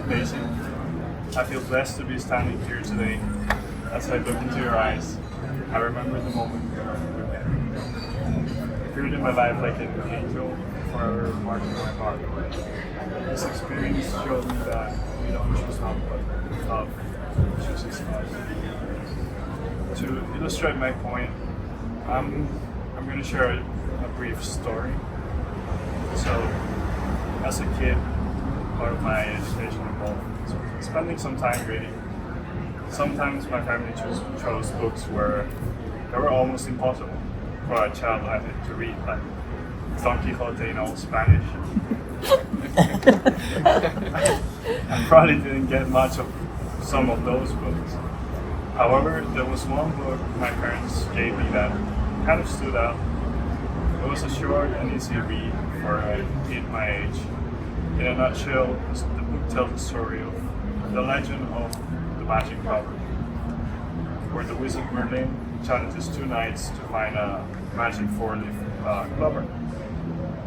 amazing. I feel blessed to be standing here today. As I look into your eyes, I remember the moment we met. Appeared in my life like an angel, forever marking my heart. This experience showed me that we don't choose love, but love chooses us. To illustrate my point, I'm going to share a brief story. So, as a kid, part of my education involved spending some time reading. Sometimes my family chose books where they were almost impossible for a child like me to read, like Don Quixote in old Spanish. I probably didn't get much of some of those books. However, there was one book my parents gave me that kind of stood out. It was a short and easy read for a kid my age. In a nutshell, the book tells the story of the legend of the magic clover, where the wizard Merlin challenges two knights to find a magic four-leaf clover.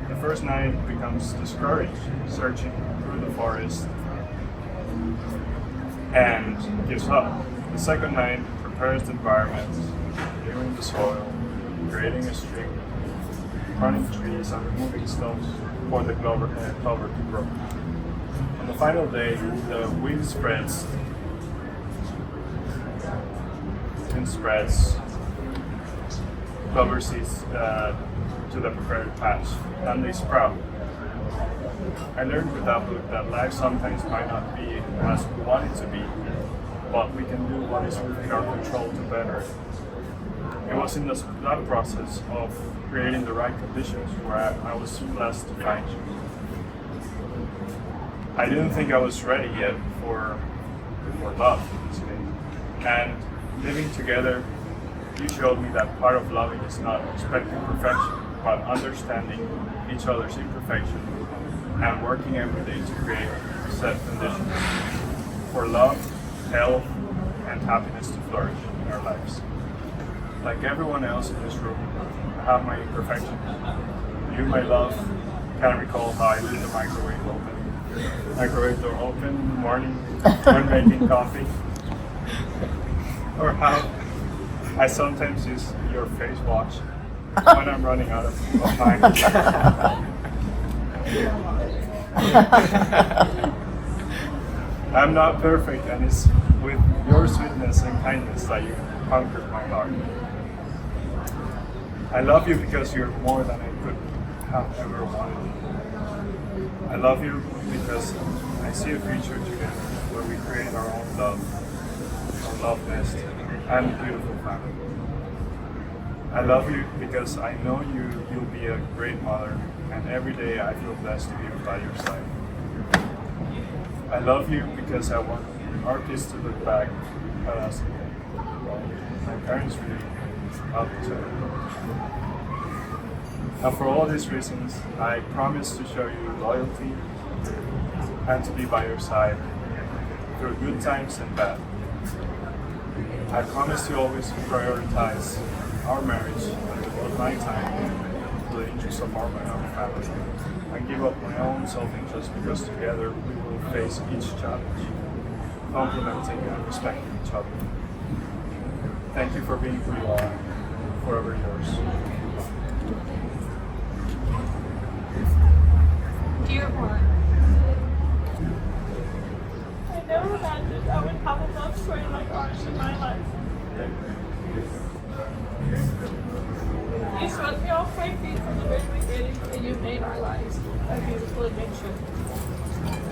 The first knight becomes discouraged, searching through the forest, and gives up. The second knight prepares the environment, clearing the soil, creating a stream, planting trees, and removing stones for the clover to grow. On the final day, the wind spreads. Clover seeds to the prepared patch, and they sprout. I learned with that book that life sometimes might not be as we want it to be, but we can do what is within our control to better it. It was in that process of creating the right conditions where I was blessed to find you. I didn't think I was ready yet for love in this case. And living together, you showed me that part of loving is not expecting perfection, but understanding each other's imperfection and working every day to create set conditions for love, health, and happiness to flourish in our lives. Like everyone else in this room, I have my imperfections. You, my love, can recall how I leave the microwave door open in the morning when making coffee, or how I sometimes use your face watch when I'm running out of time. I'm not perfect, and it's with your sweetness and kindness that you conquered my heart. I love you because you're more than I could have ever wanted. I love you because I see a future together where we create our own love, our love nest, and a beautiful family. I love you because I know you'll be a great mother, and every day I feel blessed to be by your side. I love you because I want our kids to look back at us again. My parents really loved each other. And for all these reasons, I promise to show you loyalty and to be by your side through good times and bad. I promise to always prioritize our marriage and devote my time to the interests of our family. I give up my own self-interest because together we will face each challenge, complementing and respecting each other. Thank you for being who you are. Forever yours. Dear Juan, I never imagined I would have a love story like ours in my life. You swept me off my feet from the very beginning, and you made our lives a beautiful adventure.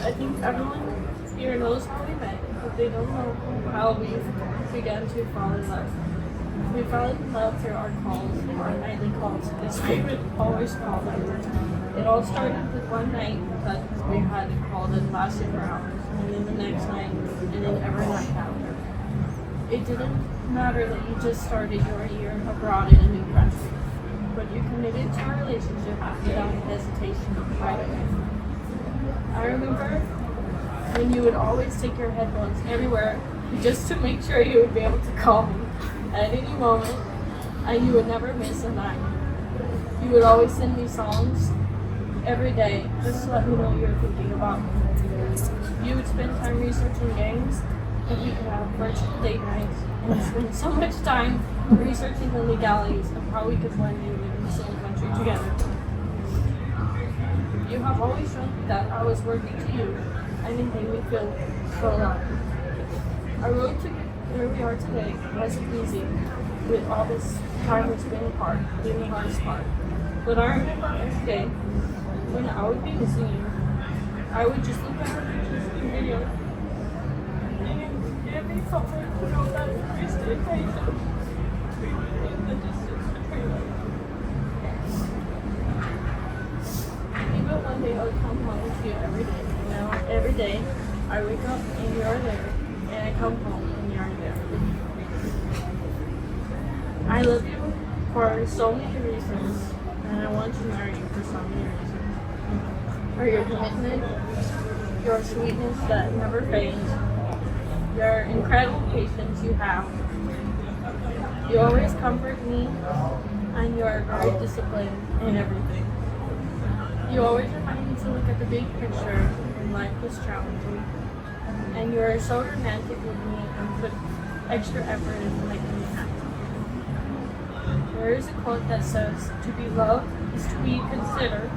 I think everyone here knows how we met, but they don't know how we began to fall in love. We fell in love through our calls, our nightly calls, as we would always call them. It all started with one night that we had a call that lasted for hours, and then the next night, and then every night after. It didn't matter that you just started your year abroad in a new country, but you committed to our relationship without hesitation right away. I remember when you would always take your headphones everywhere just to make sure you would be able to call me at any moment, and you would never miss a night. You would always send me songs every day just to let me know you were thinking about me. You would spend time researching games, and we could have virtual date nights, and spend so much time researching the legalities of how we could blend in in the same country together. You have always shown me that I was worthy to you, and it made me feel so alive. Our road to where we are today wasn't easy, with all this time we spent apart being the hardest part. But I remember every day when I would be missing you, I would just look at the pictures and videos, and it gave me comfort to know that we stayed patient in the distance between us. Even one day I would come home with you every day. Now every day I wake up and you are there, and I come home and you are there. I love you for so many reasons, and I want to marry you for so many reasons. For your commitment, your sweetness that never fades, your incredible patience you have. You always comfort me, and you are very disciplined in everything. You always remind me to look at the big picture when life was challenging. And you are so romantic with me and put extra effort into making me happy. There is a quote that says, "To be loved is to be considered."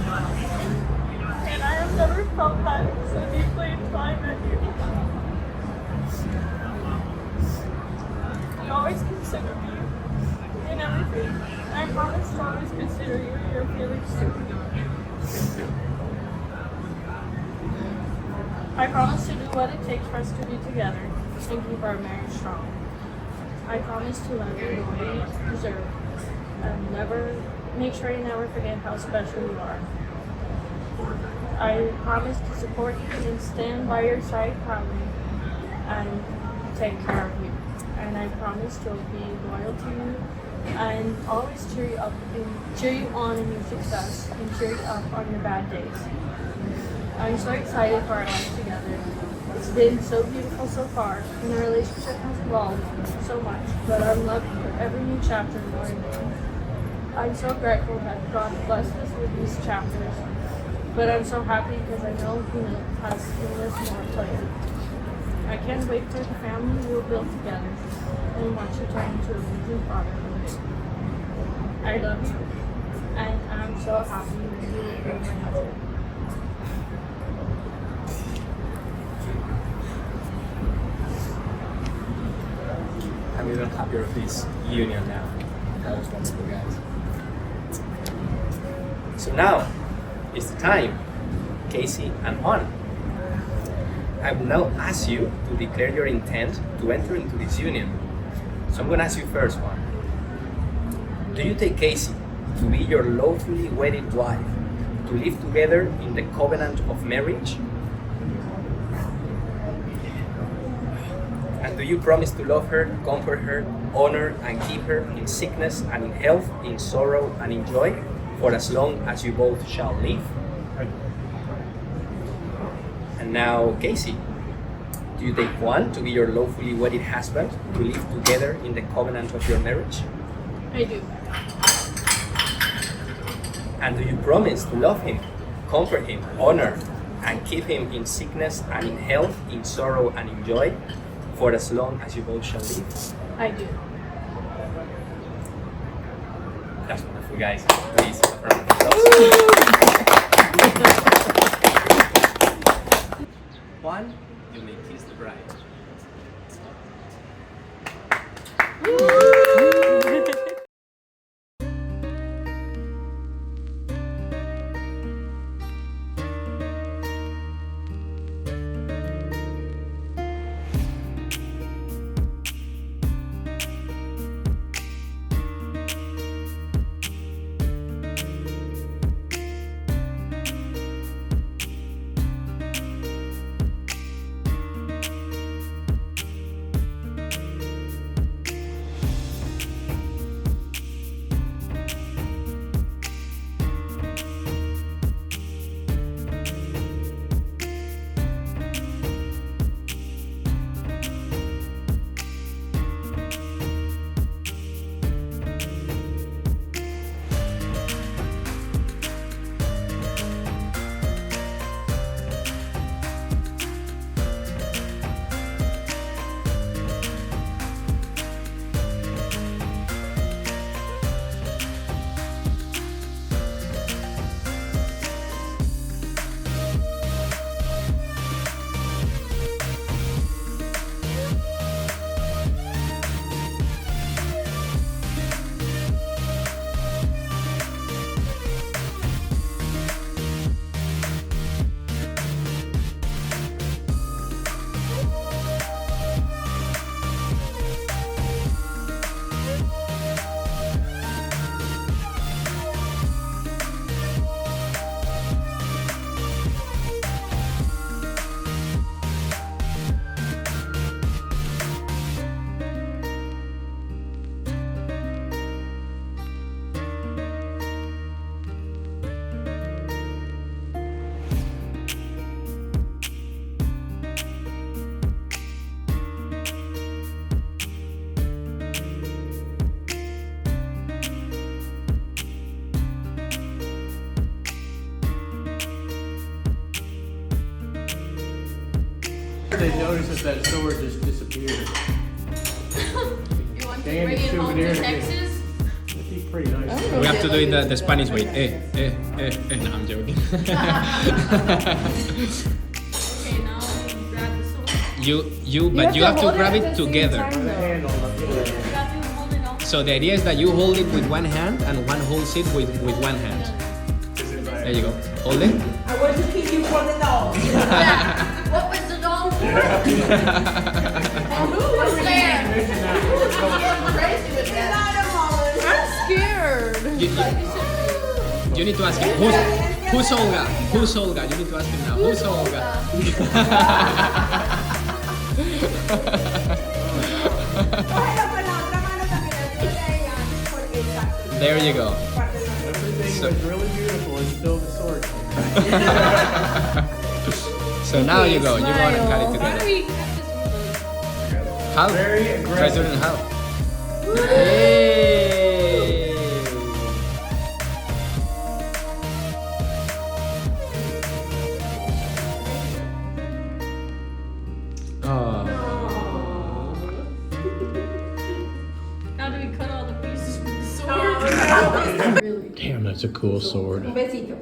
And I have never felt that so deeply until I met you. You always consider me in everything. I promise to always consider you and your feelings too. I promise to do what it takes for us to be together and keep our marriage strong. I promise to love you the way you deserve and make sure you never forget how special you are. I promise to support you and stand by your side proudly and take care of you. And I promise to be loyal to you and always cheer you up and cheer you on in your success and cheer you up on your bad days. I'm so excited for our life together. It's been so beautiful so far, and our relationship has evolved so much, but I'm loving every new chapter more and more. I'm so grateful that God blessed us with these chapters, but I'm so happy because I know He has endless more planned. I can't wait for the family we will build together and watch you turn into a amazing fatherhood. I love you, and I'm so happy that you will be my husband. I'm even happier of this union now. That was wonderful, guys. So now is the time, Casey and Juan. I will now ask you to declare your intent to enter into this union. So I'm going to ask you first, Juan. Do you take Casey to be your lawfully wedded wife, to live together in the covenant of marriage? And do you promise to love her, comfort her, honor and keep her in sickness and in health, in sorrow and in joy, for as long as you both shall live? And now, Casey, do you take Juan to be your lawfully wedded husband, to live together in the covenant of your marriage? I do. And do you promise to love him, comfort him, honor and keep him in sickness and in health, in sorrow and in joy, for as long as you both shall live? I do. That's wonderful, guys. Please, a round of applause. Juan, you may kiss the bride. they notice that sword just disappeared. You want to Damn, bring it home souvenir. to Texas? It'd be pretty nice. We have to do it the Spanish way. No, I'm joking. Okay, now grab the sword. But you have to hold grab at it the same together. time, The though. handle, You got to hold it on. So the idea is that you hold it with one hand and one holds it with one hand. There you go. Hold it. I want to keep you for the dog. Yeah. What was the dog for? Who was there? I'm crazy with that. I'm scared. You need to ask him. Who's Olga? Who's Olga? You need to ask him now. Who's Olga? There you go. Everything So- was really beautiful until the sword came. So now you go. You go on and cut it How do together. we cut this with How? Very Try aggressive. doing how. Hey! Oh. How do we cut all the pieces with the sword? Damn, that's a cool sword. Un besito.